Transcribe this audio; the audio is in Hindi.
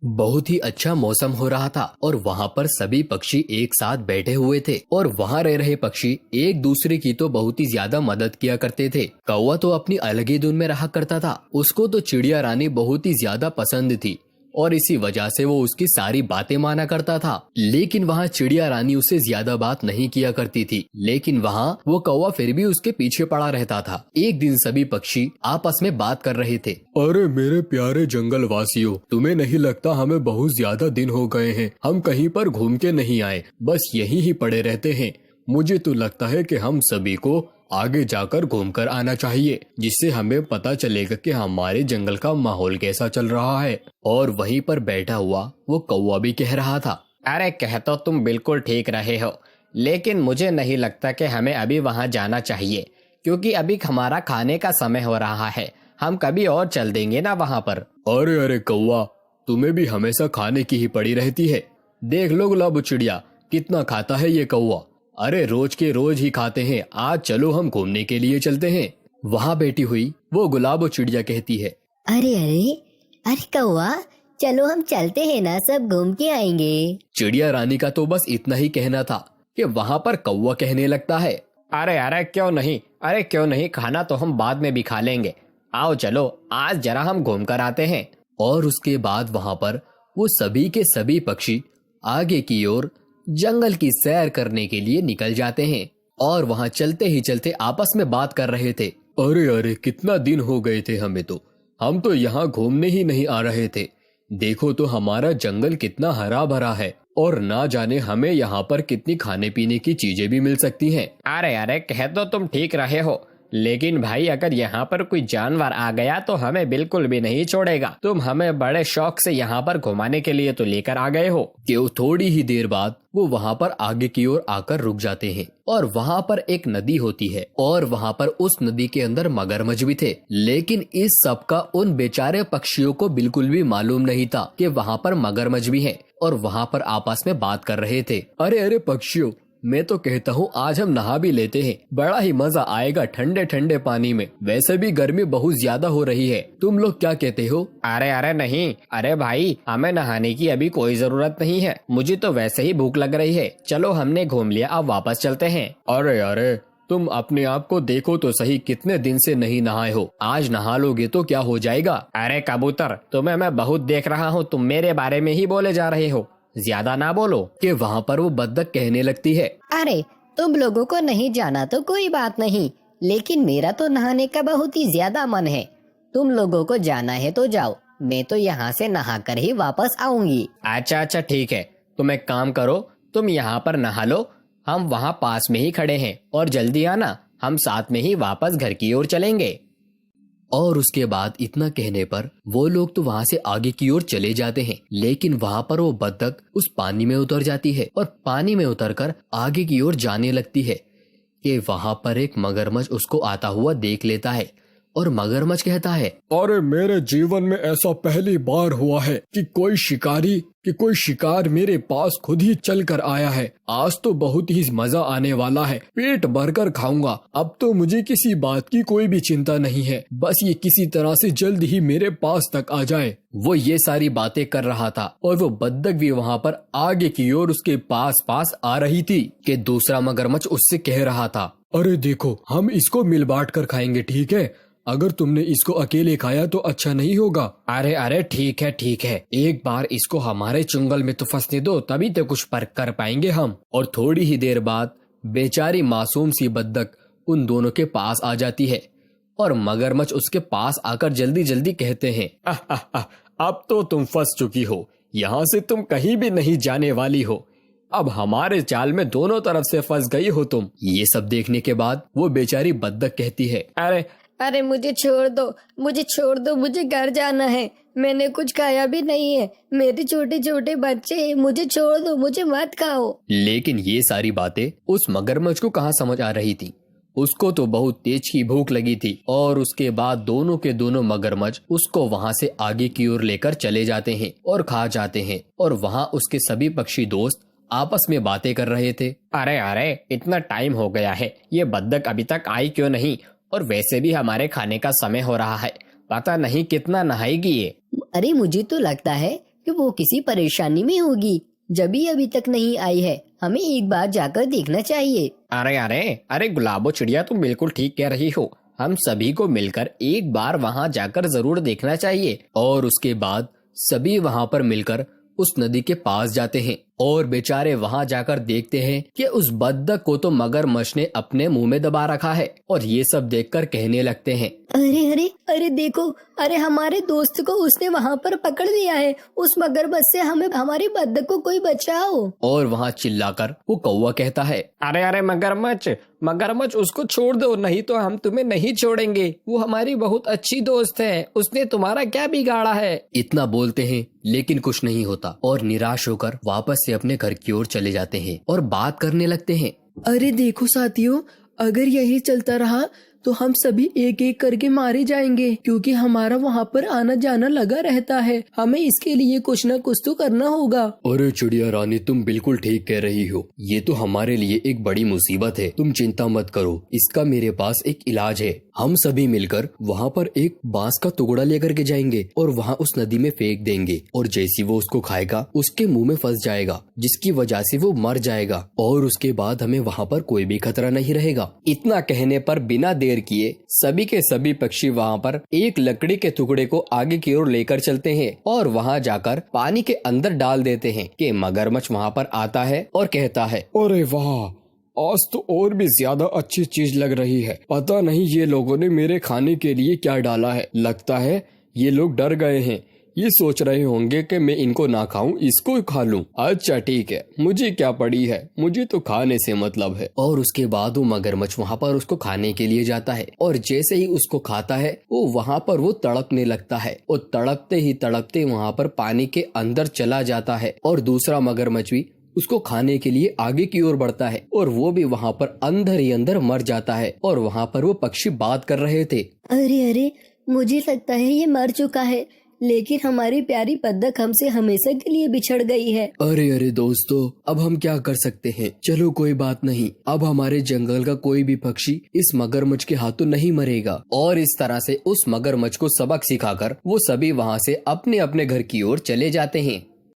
बहुत ही अच्छा मौसम हो रहा था और वहाँ पर सभी पक्षी एक साथ बैठे हुए थे और वहाँ रह रहे पक्षी एक दूसरे की तो बहुत ही ज्यादा मदद किया करते थे। कौवा तो अपनी अलग ही धुन में रहा करता था। उसको तो चिड़िया रानी बहुत ही ज्यादा पसंद थी और इसी वजह से वो उसकी सारी बातें माना करता था। लेकिन वहाँ चिड़िया रानी उससे ज्यादा बात नहीं किया करती थी, लेकिन वहाँ वो कौवा फिर भी उसके पीछे पड़ा रहता था। एक दिन सभी पक्षी आपस में बात कर रहे थे। अरे मेरे प्यारे जंगल वासियों, तुम्हें नहीं लगता हमें बहुत ज्यादा दिन हो गए हैं हम कहीं पर घूम के नहीं आए, बस यहीं ही पड़े रहते हैं। मुझे तो लगता है कि हम सभी को आगे जाकर घूमकर आना चाहिए, जिससे हमें पता चलेगा कि हमारे जंगल का माहौल कैसा चल रहा है। और वहीं पर बैठा हुआ वो कौवा भी कह रहा था, अरे कह तो तुम बिल्कुल ठीक रहे हो, लेकिन मुझे नहीं लगता कि हमें अभी वहां जाना चाहिए, क्योंकि अभी हमारा खाने का समय हो रहा है। हम कभी और चल देंगे ना वहां पर। अरे अरे कौवा, तुम्हें भी हमेशा खाने की ही पड़ी रहती है। देख लो गुलाबो चिड़िया, कितना खाता है ये कौवा। अरे रोज के रोज ही खाते हैं, आज चलो हम घूमने के लिए चलते हैं। वहाँ बैठी हुई वो गुलाबो चिड़िया कहती है, अरे अरे अरे कौवा, चलो हम चलते हैं ना, सब घूम के आएंगे। चिड़िया रानी का तो बस इतना ही कहना था कि वहाँ पर कौवा कहने लगता है, अरे अरे क्यों नहीं, अरे क्यों नहीं, खाना तो हम बाद में भी खा लेंगे। आओ चलो आज जरा हम घूम कर आते हैं। और उसके बाद वहाँ पर वो सभी के सभी पक्षी आगे की ओर जंगल की सैर करने के लिए निकल जाते हैं और वहाँ चलते ही चलते आपस में बात कर रहे थे। अरे अरे कितना दिन हो गए थे हमें तो, हम तो यहाँ घूमने ही नहीं आ रहे थे। देखो तो हमारा जंगल कितना हरा भरा है और ना जाने हमें यहाँ पर कितनी खाने पीने की चीजें भी मिल सकती हैं। अरे अरे कह तो तुम ठीक रहे हो, लेकिन भाई अगर यहाँ पर कोई जानवर आ गया तो हमें बिल्कुल भी नहीं छोड़ेगा। तुम हमें बड़े शौक से यहाँ पर घुमाने के लिए तो लेकर आ गए हो। कि थोड़ी ही देर बाद वो वहाँ पर आगे की ओर आकर रुक जाते हैं और वहाँ पर एक नदी होती है और वहाँ पर उस नदी के अंदर मगरमच्छ भी थे। लेकिन इस सब का उन बेचारे पक्षियों को बिल्कुल भी मालूम नहीं था कि वहाँ पर मगरमच्छ भी हैं और वहाँ पर आपस में बात कर रहे थे। अरे अरे पक्षियों, मैं तो कहता हूँ आज हम नहा भी लेते हैं, बड़ा ही मजा आएगा ठंडे ठंडे पानी में। वैसे भी गर्मी बहुत ज्यादा हो रही है, तुम लोग क्या कहते हो? अरे अरे नहीं, अरे भाई हमें नहाने की अभी कोई जरूरत नहीं है, मुझे तो वैसे ही भूख लग रही है। चलो हमने घूम लिया, अब वापस चलते हैं। अरे अरे तुम अपने आप को देखो तो सही, कितने दिन से नहीं नहाए हो, आज नहा लोगे तो क्या हो जाएगा। अरे कबूतर, तुम्हें मैं बहुत देख रहा हूँ, तुम मेरे बारे में ही बोले जा रहे हो, ज्यादा ना बोलो। कि वहाँ पर वो बत्तख कहने लगती है, अरे तुम लोगों को नहीं जाना तो कोई बात नहीं, लेकिन मेरा तो नहाने का बहुत ही ज्यादा मन है। तुम लोगों को जाना है तो जाओ, मैं तो यहाँ से नहा कर ही वापस आऊंगी। अच्छा अच्छा ठीक है, तुम एक काम करो, तुम यहाँ पर नहा लो, हम वहाँ पास में ही खड़े हैं और जल्दी आना, हम साथ में ही वापस घर की ओर चलेंगे। और उसके बाद इतना कहने पर वो लोग तो वहाँ से आगे की ओर चले जाते हैं। लेकिन वहाँ पर वो बत्तख उस पानी में उतर जाती है और पानी में उतरकर आगे की ओर जाने लगती है कि वहाँ पर एक मगरमच्छ उसको आता हुआ देख लेता है और मगरमच्छ कहता है, अरे मेरे जीवन में ऐसा पहली बार हुआ है कि कोई शिकार मेरे पास खुद ही चल कर आया है। आज तो बहुत ही मजा आने वाला है, पेट भरकर खाऊंगा। अब तो मुझे किसी बात की कोई भी चिंता नहीं है, बस ये किसी तरह से जल्द ही मेरे पास तक आ जाए। वो ये सारी बातें कर रहा था और वो बत्तख भी वहाँ पर आगे की ओर उसके पास पास आ रही थी कि दूसरा मगरमच्छ उससे कह रहा था, अरे देखो हम इसको मिल बांट कर खाएंगे, ठीक है? अगर तुमने इसको अकेले खाया तो अच्छा नहीं होगा। अरे अरे ठीक है, एक बार इसको हमारे चुंगल में तो फंसने दो, तभी तो कुछ पर कर पाएंगे हम। और थोड़ी ही देर बाद बेचारी मासूम सी बत्तख उन दोनों के पास आ जाती है और मगरमच्छ उसके पास आकर जल्दी जल्दी कहते हैं, अब तो तुम फंस चुकी हो, यहाँ से तुम कहीं भी नहीं जाने वाली हो। अब हमारे जाल में दोनों तरफ से फंस गई हो तुम। ये सब देखने के बाद वो बेचारी बत्तख कहती है, अरे मुझे छोड़ दो, मुझे घर जाना है, मैंने कुछ खाया भी नहीं है, मेरे छोटे छोटे बच्चे हैं, मुझे छोड़ दो, मुझे मत खाओ। लेकिन ये सारी बातें उस मगरमच्छ को कहाँ समझ आ रही थी। उसको तो बहुत तेज की भूख लगी थी और उसके बाद दोनों के दोनों मगरमच्छ उसको वहाँ से आगे की ओर लेकर चले जाते हैं और खा जाते हैं। और वहाँ उसके सभी पक्षी दोस्त आपस में बातें कर रहे थे। अरे अरे इतना टाइम हो गया है, ये बत्तख अभी तक आई क्यों नहीं, और वैसे भी हमारे खाने का समय हो रहा है, पता नहीं कितना नहाएगी ये। अरे मुझे तो लगता है कि वो किसी परेशानी में होगी, जब अभी तक नहीं आई है। हमें एक बार जाकर देखना चाहिए। अरे अरे अरे गुलाबो चिड़िया, तुम बिल्कुल ठीक कह रही हो। हम सभी को मिलकर एक बार वहाँ जाकर जरूर देखना चाहिए। और उसके बाद सभी वहाँ पर मिलकर उस नदी के पास जाते हैं और बेचारे वहाँ जाकर देखते हैं कि उस बत्तख को तो मगरमच्छ ने अपने मुंह में दबा रखा है। और ये सब देखकर कहने लगते हैं, अरे अरे अरे देखो, अरे हमारे दोस्त को उसने वहाँ पर पकड़ लिया है। उस मगरमच्छ से हमें, हमारी बत्तख को कोई बचाओ। और वहाँ चिल्लाकर वो कौवा कहता है, अरे अरे मगरमच्छ मगरमच्छ, उसको छोड़ दो, नहीं तो हम तुम्हें नहीं छोड़ेंगे। वो हमारी बहुत अच्छी दोस्त है, उसने तुम्हारा क्या बिगाड़ा है। इतना बोलते हैं लेकिन कुछ नहीं होता और निराश होकर वापस से अपने घर की ओर चले जाते हैं और बात करने लगते हैं। अरे देखो साथियों, अगर यही चलता रहा तो हम सभी एक एक करके मारे जाएंगे, क्योंकि हमारा वहाँ पर आना जाना लगा रहता है। हमें इसके लिए कुछ न कुछ तो करना होगा। अरे चिड़िया रानी, तुम बिल्कुल ठीक कह रही हो। ये तो हमारे लिए एक बड़ी मुसीबत है। तुम चिंता मत करो, इसका मेरे पास एक इलाज है। हम सभी मिलकर वहाँ पर एक बांस का टुकड़ा लेकर के जाएंगे और वहाँ उस नदी में फेंक देंगे, और जैसे वो उसको खाएगा उसके मुंह में फंस जाएगा, जिसकी वजह से वो मर जाएगा, और उसके बाद हमें वहाँ पर कोई भी खतरा नहीं रहेगा। इतना कहने पर बिना देर किए सभी के सभी पक्षी वहाँ पर एक लकड़ी के टुकड़े को आगे की ओर लेकर चलते हैं और वहाँ जाकर पानी के अंदर डाल देते हैं कि मगरमच्छ वहाँ पर आता है और कहता है, अरे वाह, आज तो और भी ज्यादा अच्छी चीज लग रही है। पता नहीं ये लोगों ने मेरे खाने के लिए क्या डाला है। लगता है ये लोग डर गए हैं। ये सोच रहे होंगे कि मैं इनको ना खाऊं, इसको खा लूं। अच्छा ठीक है, मुझे क्या पड़ी है, मुझे तो खाने से मतलब है। और उसके बाद वो मगरमच्छ वहाँ पर उसको खाने के लिए जाता है, और जैसे ही उसको खाता है वो वहाँ पर वो तड़पने लगता है, और तड़पते ही तड़पते वहाँ पर पानी के अंदर चला जाता है। और दूसरा मगरमच्छ भी उसको खाने के लिए आगे की ओर बढ़ता है, और वो भी वहाँ पर अंदर ही अंदर मर जाता है। और वहाँ पर वो पक्षी बात कर रहे थे, अरे अरे, मुझे लगता है ये मर चुका है, लेकिन हमारी प्यारी बत्तख हमसे हमेशा के लिए बिछड़ गई है। अरे अरे दोस्तों, अब हम क्या कर सकते हैं। चलो कोई बात नहीं, अब हमारे जंगल का कोई भी पक्षी इस मगरमच्छ के हाथों नहीं मरेगा। और इस तरह से उस मगरमच्छ को सबक सिखाकर वो सभी वहाँ से अपने अपने घर की ओर चले जाते हैं।